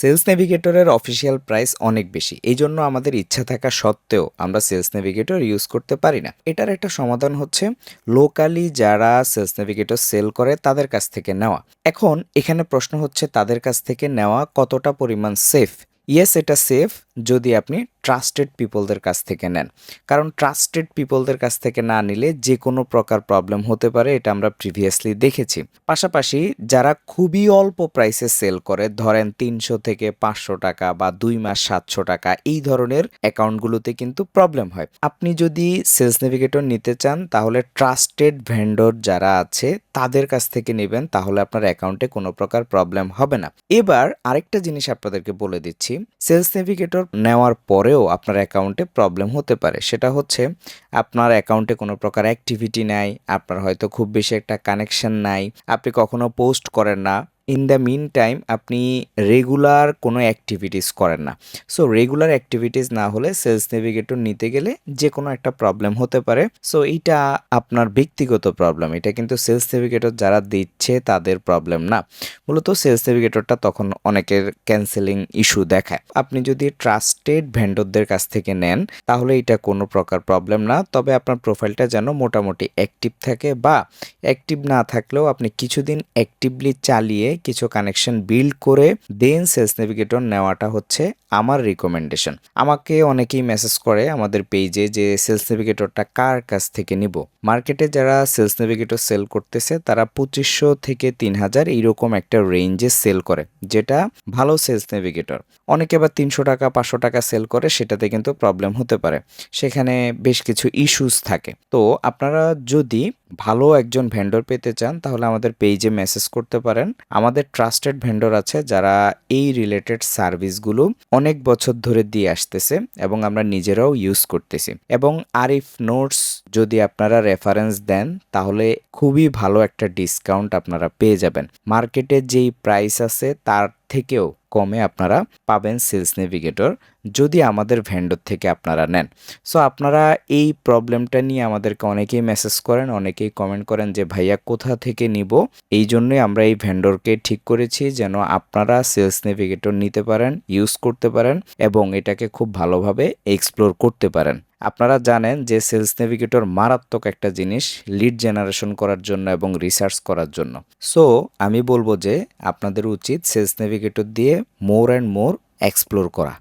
Sales নেভিগেটরের official price অনেক বেশি। এইজন্য আমাদের ইচ্ছা থাকা সত্ত্বেও আমরা সেলস নেভিগেটর ইউজ করতে পারি না। এটার একটা সমাধান হচ্ছে লোকালি যারা সেলস নেভিগেটর সেল করে তাদের কাছ থেকে নেওয়া। এখন এখানে প্রশ্ন হচ্ছে তাদের কাছ থেকে নেওয়া কতটা পরিমাণ সেফ? ইয়েস, এটা সেফ যদি আপনি ট্রাস্টেড পিপলদের কাছ থেকে নেন। কারণ ট্রাস্টেড পিপলদের কাছ থেকে না নিলে যে কোনো প্রকার প্রবলেম হতে পারে, এটা আমরা প্রিভিয়াসলি দেখেছি। পাশাপাশি যারা খুবই অল্প প্রাইসে সেল করে, ধরেন ৩০০ থেকে ৫০০ টাকা বা ২ মাস ৭০০ টাকা, এই ধরনের অ্যাকাউন্টগুলোতে কিন্তু প্রবলেম হয়। আপনি যদি সেলস নেভিগেটর নিতে চান তাহলে ট্রাস্টেড ভেন্ডর যারা আছে তাদের কাছ থেকে নেবেন, তাহলে আপনার অ্যাকাউন্টে কোনো প্রকার প্রবলেম হবে না। এবার আরেকটা জিনিস আপনাদেরকে বলে দিচ্ছি, সেলস নেভিগেটর নেওয়ার পরেও আপনার অ্যাকাউন্টে প্রবলেম হতে পারে। সেটা হচ্ছে আপনার অ্যাকাউন্টে কোনো প্রকার অ্যাক্টিভিটি নাই, আপনার হয়তো খুব বেশি একটা কানেকশন নাই, আপনি কখনো পোস্ট করেন না। ইন দ্য মিন টাইম আপনি রেগুলার কোনো অ্যাক্টিভিটিস করেন না। সো রেগুলার অ্যাক্টিভিটিস না হলে সেলস নেভিগেটর নিতে গেলে যে কোনো একটা প্রবলেম হতে পারে। সো এইটা আপনার ব্যক্তিগত প্রবলেম, এটা কিন্তু সেলস নেভিগেটর যারা দিচ্ছে তাদের প্রবলেম না। মূলত সেলস নেভিগেটরটা তখন অনেকের ক্যান্সেলিং ইস্যু দেখায়। আপনি যদি ট্রাস্টেড ভেন্ডরদের কাছ থেকে নেন তাহলে এটা কোনো প্রকার প্রবলেম না। তবে আপনার প্রোফাইলটা যেন মোটামুটি অ্যাক্টিভ থাকে, বা অ্যাক্টিভ না থাকলেও আপনি কিছুদিন অ্যাক্টিভলি চালিয়ে কিছু কানেকশন বিল্ড করে দেন সেলস নেভিগেটর নেওয়াটা হচ্ছে আমার রিকমেন্ডেশন। আমাকে অনেকেই মেসেজ করে আমাদের পেজে যে সেলস নেভিগেটরটা কার কাছ থেকে নিব। মার্কেটে যারা সেলস নেভিগেটর সেল করতেছে তারা ২৫০০ থেকে ৩০০০ এইরকম একটা রেঞ্জে সেল করে, যেটা ভালো সেলস নেভিগেটর। অনেকে আবার ৩০০ টাকা ৫০০ টাকা সেল করে, সেটাতে কিন্তু প্রবলেম হতে পারে, সেখানে বেশ কিছু ইস্যুস থাকে। তো আপনারা যদি ভালো একজন ভেন্ডর পেতে চান তাহলে আমাদের পেজে মেসেজ করতে পারেন। আমাদের ট্রাস্টেড ভেন্ডর আছে যারা এই রিলেটেড সার্ভিসগুলো অনেক বছর ধরে দিয়ে আসতেছে এবং আমরা নিজেরাও ইউজ করতেছি। এবং আরিফ নোটস যদি আপনারা রেফারেন্স দেন তাহলে খুবই ভালো একটা ডিসকাউন্ট আপনারা পেয়ে যাবেন। মার্কেটে যেই প্রাইস আছে তার থেকেও কমে আপনারা পাবেন সেলস নেভিগেটর যদি আমাদের ভেন্ডর থেকে আপনারা নেন। সো আপনারা এই প্রবলেমটা নিয়ে আমাদেরকে অনেকেই মেসেজ করেন, অনেকেই কমেন্ট করেন যে ভাইয়া কোথা থেকে নিব। এই জন্যই আমরা এই ভেন্ডরকে ঠিক করেছি যেন আপনারা সেলস নেভিগেটর নিতে পারেন, ইউজ করতে পারেন এবং এটাকে খুব ভালোভাবে এক্সপ্লোর করতে পারেন। আপনারা জানেন যে সেলস নেভিগেটর মারাত্মক একটা জিনিস লিড জেনারেশন করার জন্য এবং রিসার্চ করার জন্য। সো আমি বলবো যে আপনাদের উচিত সেলস নেভিগেটর দিয়ে মোর অ্যান্ড মোর এক্সপ্লোর করা।